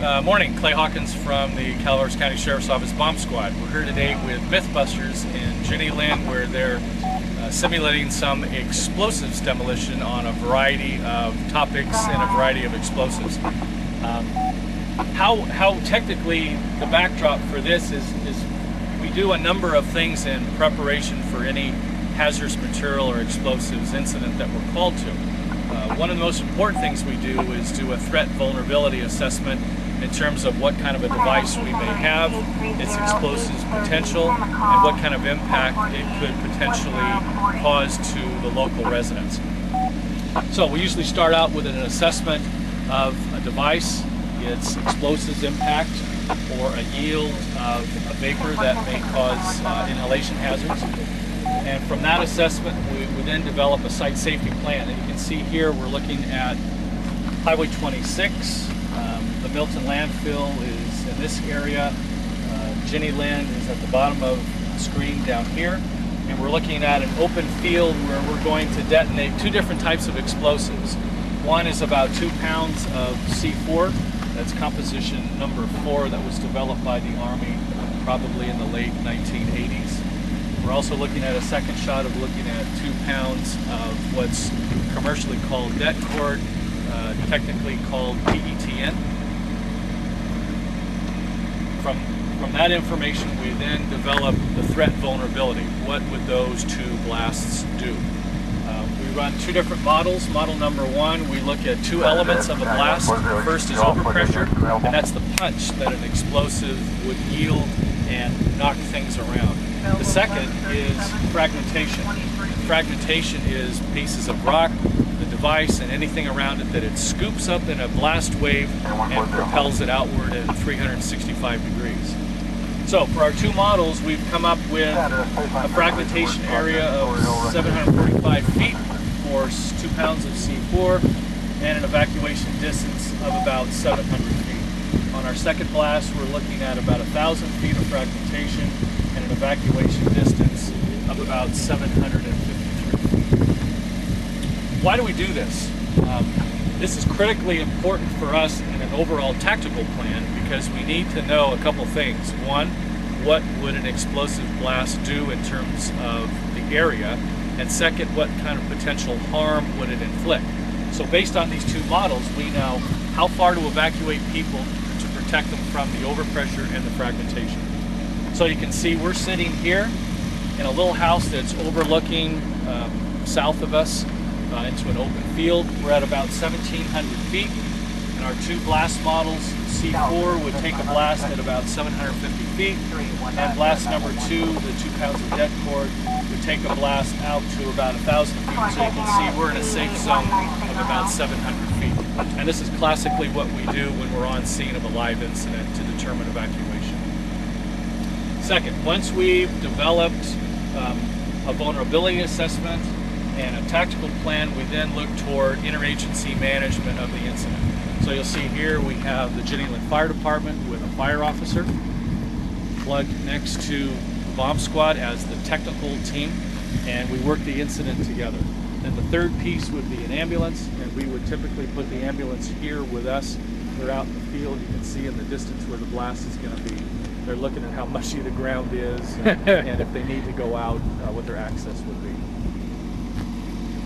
Morning, Clay Hawkins from the Calaveras County Sheriff's Office Bomb Squad. We're here today with Mythbusters in Jenny Lind, where they're simulating some explosives demolition on a variety of topics and a variety of explosives. How technically the backdrop for this is we do a number of things in preparation for any hazardous material or explosives incident that we're called to. One of the most important things we do is do a threat vulnerability assessment in terms of what kind of a device we may have, its explosives potential, and what kind of impact it could potentially cause to the local residents. So we usually start out with an assessment of a device, its explosives impact, or a yield of a vapor that may cause inhalation hazards. And from that assessment, we then develop a site safety plan. And you can see here we're looking at Highway 26. The Milton landfill is in this area. Jenny Lind is at the bottom of the screen down here. And we're looking at an open field where we're going to detonate two different types of explosives. One is about 2 pounds of C4. That's composition number 4 that was developed by the Army probably in the late 1980s. We're also looking at a second shot of looking at 2 pounds of what's commercially called det cord, technically called PETN. From that information, we then develop the threat vulnerability. What would those 2 blasts do? We run 2 different models. Model number 1, we look at 2 elements of a blast. The first is overpressure, and that's the punch that an explosive would yield and knock things around. The second is fragmentation. Fragmentation is pieces of rock, the device, and anything around it that it scoops up in a blast wave and propels it outward at 365 degrees. So for our 2 models, we've come up with a fragmentation area of 745 feet for 2 pounds of C4 and an evacuation distance of about 700 feet. On our second blast, we're looking at about 1,000 feet of fragmentation and an evacuation distance of about 753 feet. Why do we do this? This is critically important for us in an overall tactical plan because we need to know a couple things. One, what would an explosive blast do in terms of the area? And second, what kind of potential harm would it inflict? So based on these 2 models, we know how far to evacuate people to protect them from the overpressure and the fragmentation. So you can see we're sitting here in a little house that's overlooking south of us into an open field. We're at about 1,700 feet. And our 2 blast models, C4 would take a blast at about 750 feet. And blast number 2, the 2 pounds of det cord, would take a blast out to about 1,000 feet. So you can see we're in a safe zone of about 700 feet. And this is classically what we do when we're on scene of a live incident to determine evacuation. Second, once we've developed a vulnerability assessment and a tactical plan, we then look toward interagency management of the incident. So you'll see here we have the Jenny Lind Fire Department with a fire officer plugged next to the bomb squad as the technical team, and we work the incident together. Then the third piece would be an ambulance, and we would typically put the ambulance here with us. They're out in the field. You can see in the distance where the blast is going to be. They're looking at how mushy the ground is and if they need to go out, what their access would be.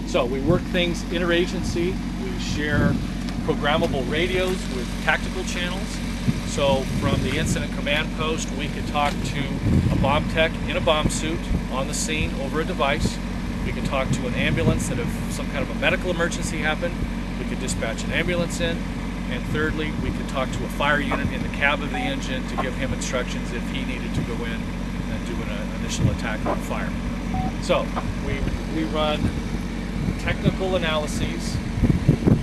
So we work things interagency. We share programmable radios with tactical channels. So from the incident command post, we could talk to a bomb tech in a bomb suit on the scene over a device. We could talk to an ambulance that if some kind of a medical emergency happened, we could dispatch an ambulance in. And thirdly, we could talk to a fire unit in the cab of the engine to give him instructions if he needed to go in and do an initial attack on fire. So we run technical analyses,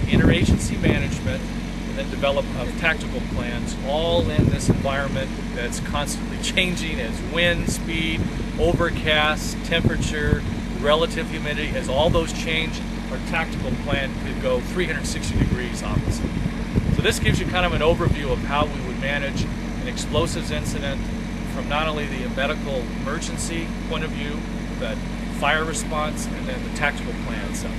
interagency management, and then develop tactical plans, all in this environment that's constantly changing as wind speed, overcast, temperature, relative humidity. As all those change, our tactical plan could go 360 degrees opposite. So this gives you kind of an overview of how we would manage an explosives incident from not only the medical emergency point of view, but fire response, and then the tactical plan itself.